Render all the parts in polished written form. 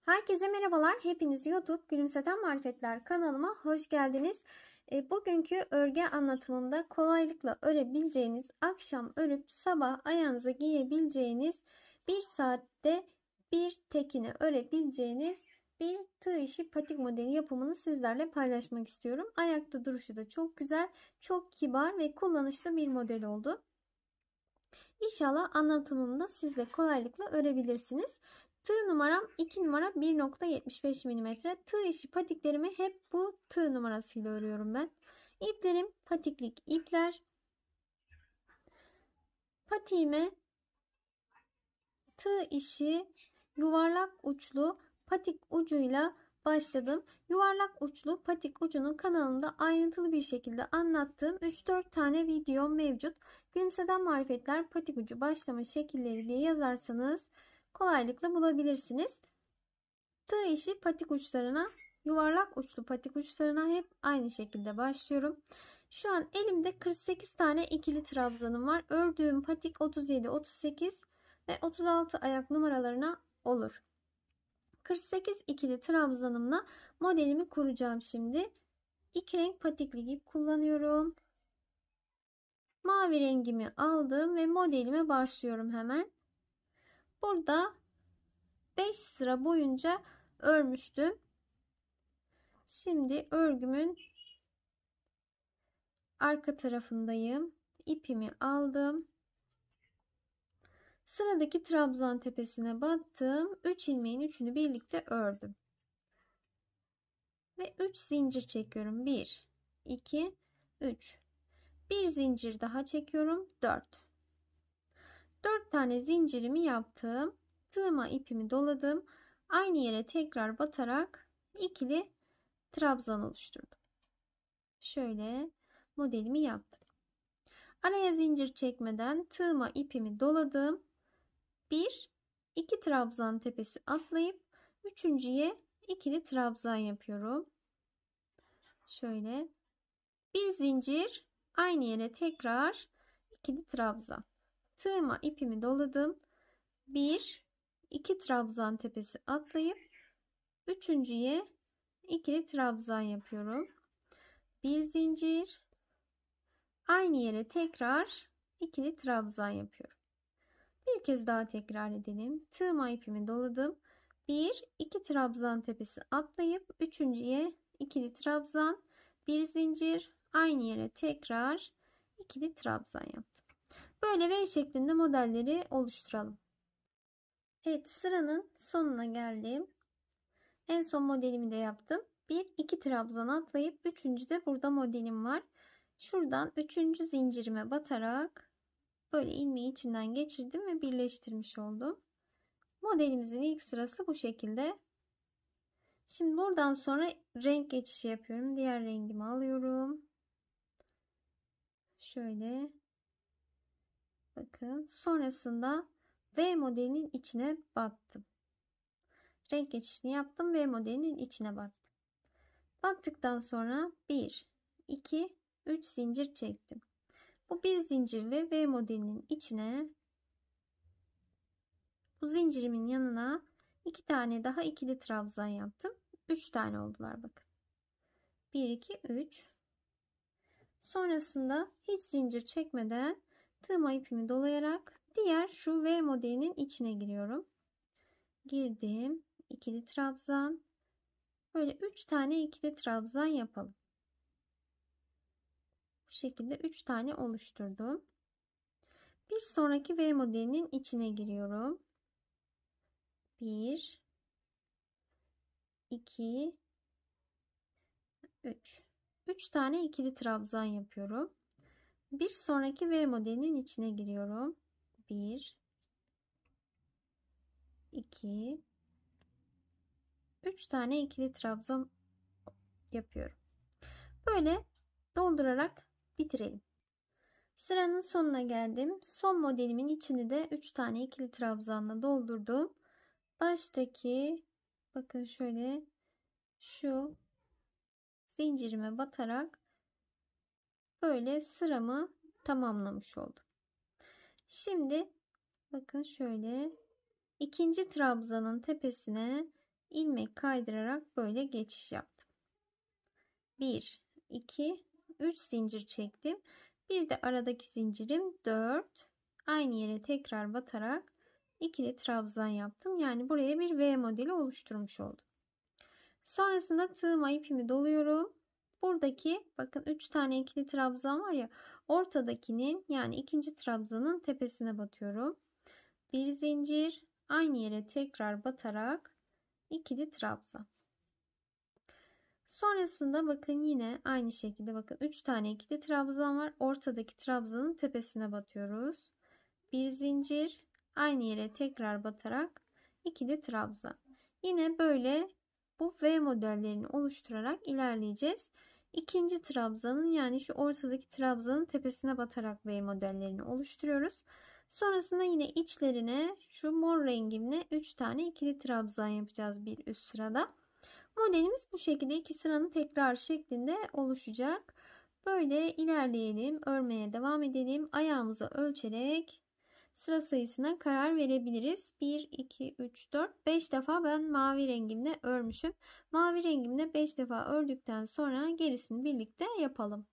Herkese merhabalar. Hepiniz YouTube Gülümseten Marifetler kanalıma hoş geldiniz. Bugünkü örgü anlatımımda kolaylıkla örebileceğiniz, akşam örüp sabah ayağınıza giyebileceğiniz, bir saatte bir tekini örebileceğiniz bir tığ işi patik modeli yapımını sizlerle paylaşmak istiyorum. Ayakta duruşu da çok güzel, çok kibar ve kullanışlı bir model oldu. İnşallah anlatımımda siz de kolaylıkla örebilirsiniz. Tığ numaram 2 numara 1.75 mm. Tığ işi patiklerimi hep bu tığ numarasıyla örüyorum ben. İplerim patiklik ipler. Patiğime tığ işi yuvarlak uçlu patik ucuyla başladım. Yuvarlak uçlu patik ucunun kanalımda ayrıntılı bir şekilde anlattığım 3-4 tane video mevcut. Gülümseten Marifetler patik ucu başlama şekilleri diye yazarsanız kolaylıkla bulabilirsiniz. Tığ işi patik uçlarına, yuvarlak uçlu patik uçlarına hep aynı şekilde başlıyorum. Şu an elimde 48 tane ikili trabzanım var. Ördüğüm patik 37, 38 ve 36 ayak numaralarına olur. 48 ikili trabzanımla modelimi kuracağım şimdi. İki renk patikli ip kullanıyorum. Mavi rengimi aldım ve modelime başlıyorum hemen. Burada 5 sıra boyunca örmüştüm. Şimdi örgümün arka tarafındayım. İpimi aldım. Sıradaki trabzan tepesine battım. 3 ilmeğin üçünü birlikte ördüm. Ve 3 zincir çekiyorum. 1, 2, 3. Bir zincir daha çekiyorum. 4. 4 tane zincirimi yaptım. Tığıma ipimi doladım. Aynı yere tekrar batarak ikili trabzan oluşturdum. Şöyle modelimi yaptım. Araya zincir çekmeden tığıma ipimi doladım. 1, 2 trabzan tepesi atlayıp üçüncüye ikili trabzan yapıyorum. Şöyle bir zincir, aynı yere tekrar ikili trabzan. Tığıma ipimi doladım. 1, 2 trabzan tepesi atlayıp üçüncüye ikili trabzan yapıyorum. Bir zincir, aynı yere tekrar ikili trabzan yapıyorum. Bir kez daha tekrar edelim. Tığıma ipimi doladım. 1, 2 trabzan tepesi atlayıp üçüncüye ikili trabzan, bir zincir, aynı yere tekrar ikili trabzan yaptım. Böyle V şeklinde modelleri oluşturalım. Evet, sıranın sonuna geldim. En son modelimi de yaptım. 1, 2 trabzan atlayıp üçüncüde burada modelim var. Şuradan üçüncü zincirime batarak böyle ilmeği içinden geçirdim ve birleştirmiş oldum. Modelimizin ilk sırası bu şekilde. Şimdi buradan sonra renk geçişi yapıyorum. Diğer rengimi alıyorum. Şöyle. Bakın. Sonrasında V modelinin içine battım. Renk geçişini yaptım. V modelinin içine battım. Battıktan sonra 1, 2, 3 zincir çektim. Bu bir zincirli V modelinin içine, bu zincirimin yanına 2 tane daha ikili trabzan yaptım. 3 tane oldular bakın. 1, 2, 3. Sonrasında hiç zincir çekmeden tığıma ipimi dolayarak diğer şu V modelinin içine giriyorum. Girdim. İkili trabzan. Böyle 3 tane ikili trabzan yapalım. Bu şekilde 3 tane oluşturdum. Bir sonraki V modelinin içine giriyorum. 1, 2, 3. 3 tane ikili trabzan yapıyorum. Bir sonraki V modelinin içine giriyorum. 1, 2, 3 tane ikili trabzan yapıyorum. Böyle doldurarak bitirelim. Sıranın sonuna geldim. Son modelimin içini de 3 tane ikili trabzanla doldurdum. Baştaki bakın şöyle şu zincirime batarak böyle sıramı tamamlamış oldum. Şimdi bakın şöyle ikinci trabzanın tepesine ilmek kaydırarak böyle geçiş yaptım. 1 2 3 zincir çektim. Bir de aradaki zincirim 4. Aynı yere tekrar batarak ikili trabzan yaptım. Yani buraya bir V modeli oluşturmuş oldum. Sonrasında tığıma ipimi doluyorum. Buradaki bakın 3 tane ikili trabzan var ya, ortadakinin yani ikinci trabzanın tepesine batıyorum. Bir zincir, aynı yere tekrar batarak ikili trabzan. Sonrasında bakın yine aynı şekilde bakın 3 tane ikili trabzan var. Ortadaki trabzanın tepesine batıyoruz. Bir zincir, aynı yere tekrar batarak ikili trabzan. Yine böyle bu V modellerini oluşturarak ilerleyeceğiz. İkinci trabzanın yani şu ortadaki trabzanın tepesine batarak V modellerini oluşturuyoruz. Sonrasında yine içlerine şu mor rengimle 3 tane ikili trabzan yapacağız bir üst sırada. Modelimiz bu şekilde 2 sıranın tekrar şeklinde oluşacak. Böyle ilerleyelim, örmeye devam edelim. Ayağımızı ölçerek sıra sayısına karar verebiliriz. 1, 2, 3, 4, 5 defa ben mavi rengimle örmüşüm. Mavi rengimle 5 defa ördükten sonra gerisini birlikte yapalım.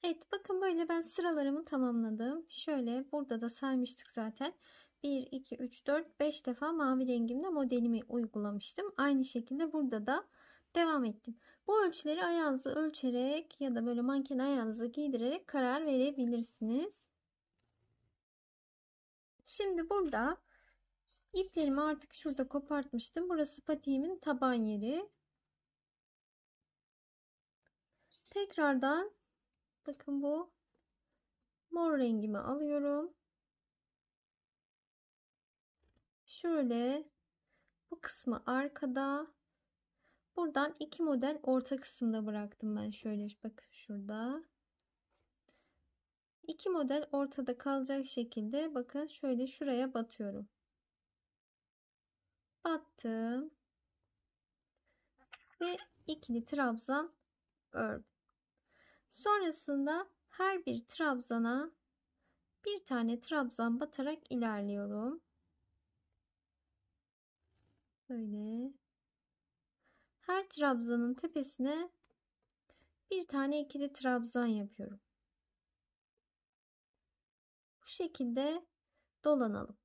Evet, bakın böyle ben sıralarımı tamamladım. Şöyle burada da saymıştık zaten. 1, 2, 3, 4, 5 defa mavi rengimle modelimi uygulamıştım. Aynı şekilde burada da devam ettim. Bu ölçüleri ayağınızı ölçerek ya da böyle manken ayağınızı giydirerek karar verebilirsiniz. Şimdi burada iplerimi artık şurada kopartmıştım. Burası patiğimin taban yeri. Tekrardan bakın bu mor rengimi alıyorum. Şöyle bu kısmı arkada. Buradan 2 model orta kısımda bıraktım ben. Şöyle bakın şurada. 2 model ortada kalacak şekilde bakın şöyle şuraya batıyorum. Battım. Ve ikili trabzan ördüm. Sonrasında her bir trabzana bir tane trabzan batarak ilerliyorum. Böyle. Her trabzanın tepesine bir tane ikili trabzan yapıyorum. Bu şekilde dolanalım.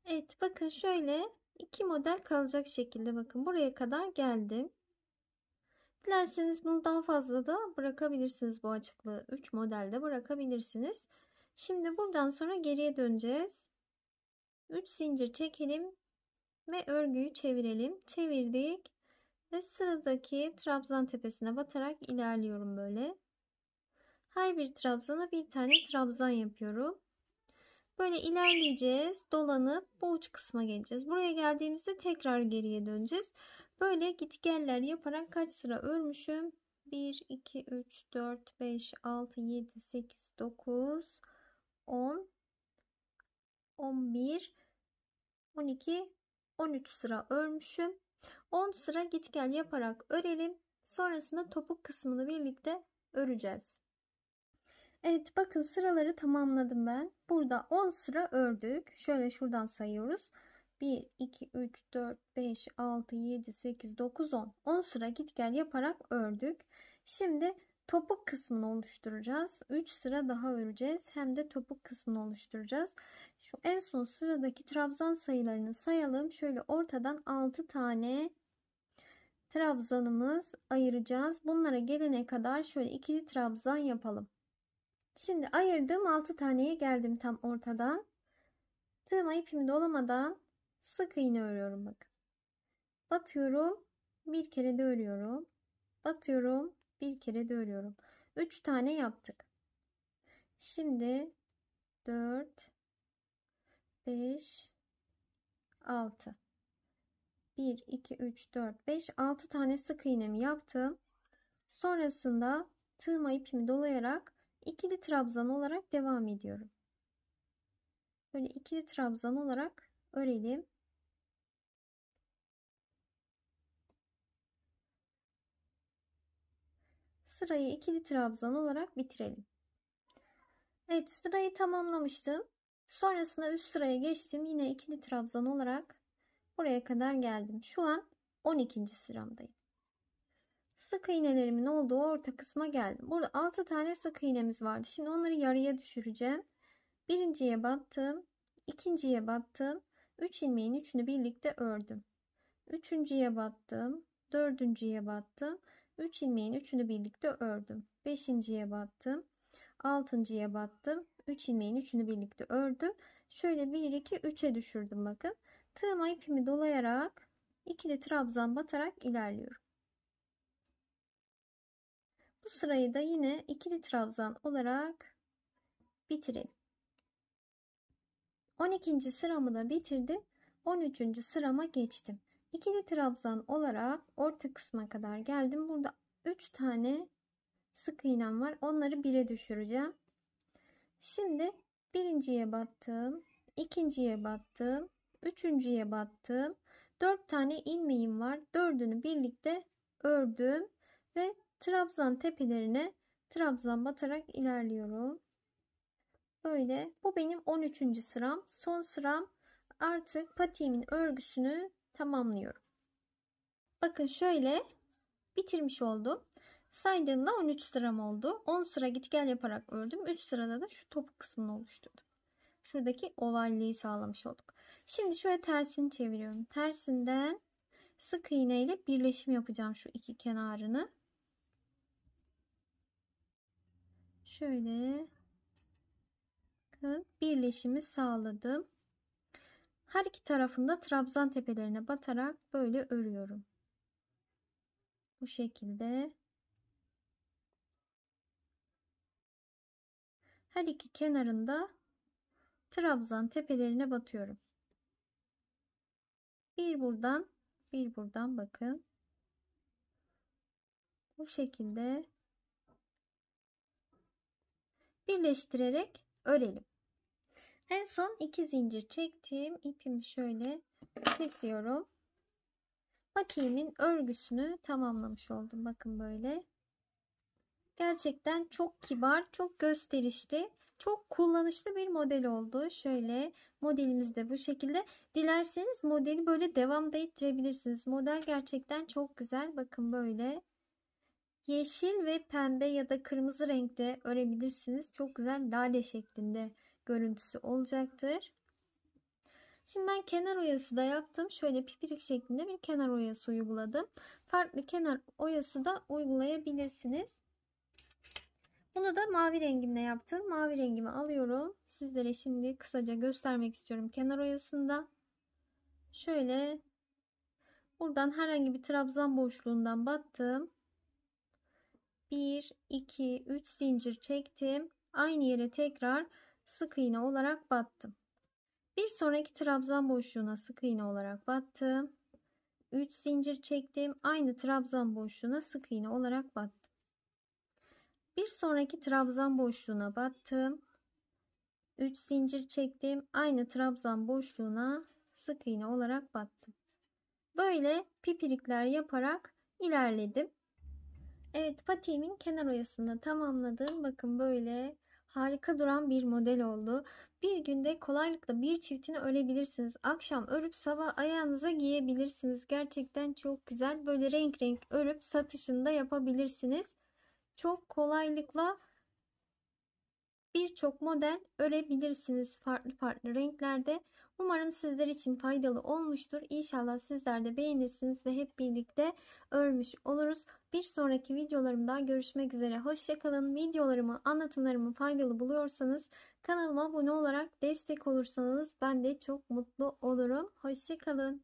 Evet, bakın şöyle 2 model kalacak şekilde bakın buraya kadar geldim. Dilerseniz bunu daha fazla da bırakabilirsiniz, bu açıklığı 3 modelde bırakabilirsiniz. Şimdi buradan sonra geriye döneceğiz. 3 zincir çekelim ve örgüyü çevirelim. Çevirdik ve sıradaki trabzan tepesine batarak ilerliyorum böyle. Her bir trabzana bir tane trabzan yapıyorum. Böyle ilerleyeceğiz. Dolanıp bu uç kısma geleceğiz. Buraya geldiğimizde tekrar geriye döneceğiz. Böyle gitgeller yaparak kaç sıra örmüşüm? 1, 2, 3, 4, 5, 6, 7, 8, 9, 10, 11, 12, 13 sıra örmüşüm. 10 sıra git gel yaparak örelim. Sonrasında topuk kısmını birlikte öreceğiz. Evet, bakın sıraları tamamladım ben. Burada 10 sıra ördük. Şöyle şuradan sayıyoruz. 1, 2, 3, 4, 5, 6, 7, 8, 9, 10. 10 sıra git gel yaparak ördük. Şimdi topuk kısmını oluşturacağız. 3 sıra daha öreceğiz. Hem de topuk kısmını oluşturacağız. Şu en son sıradaki trabzan sayılarını sayalım. Şöyle ortadan 6 tane trabzanımız ayıracağız. Bunlara gelene kadar şöyle ikili trabzan yapalım. Şimdi ayırdığım 6 taneye geldim tam ortadan. Tığıma ipimi dolamadan sık iğne örüyorum bakın. Batıyorum, bir kere de örüyorum. Batıyorum, bir kere de örüyorum. 3 tane yaptık. Şimdi 4, 5, 6. 1, 2, 3, 4, 5, 6 tane sık iğnemi yaptım. Sonrasında tığıma ipimi dolayarak ikili trabzan olarak devam ediyorum. Böyle ikili trabzan olarak örelim. Sırayı ikili trabzan olarak bitirelim. Evet, sırayı tamamlamıştım. Sonrasında üst sıraya geçtim. Yine ikili trabzan olarak Buraya kadar geldim. Şu an 12. sıramdayım. Sık iğnelerimin olduğu orta kısma geldim. Burada 6 tane sık iğnemiz vardı. Şimdi onları yarıya düşüreceğim. Birinciye battım. İkinciye battım. 3 ilmeğin üçünü birlikte ördüm. Üçüncüye battım. Dördüncüye battım. 3 ilmeğin üçünü birlikte ördüm. Beşinciye battım. Altıncıya battım. 3 ilmeğin üçünü birlikte ördüm. Şöyle 1 2 3'e düşürdüm bakın. Tığıma ipimi dolayarak ikili trabzan batarak ilerliyorum. Bu sırayı da yine ikili trabzan olarak bitirelim. 12. sıramı da bitirdim. 13. sırama geçtim. İkili trabzan olarak orta kısma kadar geldim. Burada 3 tane sık iğnem var. Onları 1'e düşüreceğim. Şimdi birinciye battım. İkinciye battım. Üçüncüye battım. 4 tane ilmeğim var. Dördünü birlikte ördüm. Ve trabzan tepelerine trabzan batarak ilerliyorum. Böyle. Bu benim 13. sıram. Son sıram. Artık patiğimin örgüsünü tamamlıyorum. Bakın şöyle bitirmiş oldum. Saydığımda 13 sıram oldu. 10 sıra git gel yaparak ördüm. 3 sırada da şu topuk kısmını oluşturdum. Şuradaki ovalliği sağlamış olduk. Şimdi şöyle tersini çeviriyorum. Tersinden sık iğne ile birleşim yapacağım şu iki kenarını. Şöyle birleşimi sağladım. Her iki tarafında trabzan tepelerine batarak böyle örüyorum. Bu şekilde. Her iki kenarında trabzan tepelerine batıyorum. Bir buradan, bir buradan bakın. Bu şekilde birleştirerek örelim. En son 2 zincir çektim. İpimi şöyle kesiyorum. Patiğimin örgüsünü tamamlamış oldum. Bakın böyle. Gerçekten çok kibar, çok gösterişli, çok kullanışlı bir model oldu. Şöyle modelimiz de bu şekilde. Dilerseniz modeli böyle devam da ettirebilirsiniz. Model gerçekten çok güzel. Bakın böyle. Yeşil ve pembe ya da kırmızı renkte örebilirsiniz. Çok güzel lale şeklinde görüntüsü olacaktır. Şimdi ben kenar oyası da yaptım. Şöyle pipirik şeklinde bir kenar oyası uyguladım. Farklı kenar oyası da uygulayabilirsiniz. Bunu da mavi rengimle yaptım. Mavi rengimi alıyorum. Sizlere şimdi kısaca göstermek istiyorum kenar oyasında. Şöyle buradan herhangi bir trabzan boşluğundan battım. 1, 2, 3 zincir çektim. Aynı yere tekrar sık iğne olarak battım. Bir sonraki trabzan boşluğuna sık iğne olarak battım. 3 zincir çektim. Aynı trabzan boşluğuna sık iğne olarak battım. Bir sonraki trabzan boşluğuna battım. 3 zincir çektim. Aynı trabzan boşluğuna sık iğne olarak battım. Böyle pipirikler yaparak ilerledim. Evet, patiğimin kenar oyasını tamamladım. Bakın böyle harika duran bir model oldu. Bir günde kolaylıkla bir çiftini örebilirsiniz. Akşam örüp sabah ayağınıza giyebilirsiniz. Gerçekten çok güzel. Böyle renk renk örüp satışını da yapabilirsiniz. Çok kolaylıkla birçok model örebilirsiniz farklı farklı renklerde. Umarım sizler için faydalı olmuştur. İnşallah sizler de beğenirsiniz ve hep birlikte örmüş oluruz. Bir sonraki videolarımda görüşmek üzere. Hoşça kalın. Videolarımı, anlatımlarımı faydalı buluyorsanız kanalıma abone olarak destek olursanız ben de çok mutlu olurum. Hoşça kalın.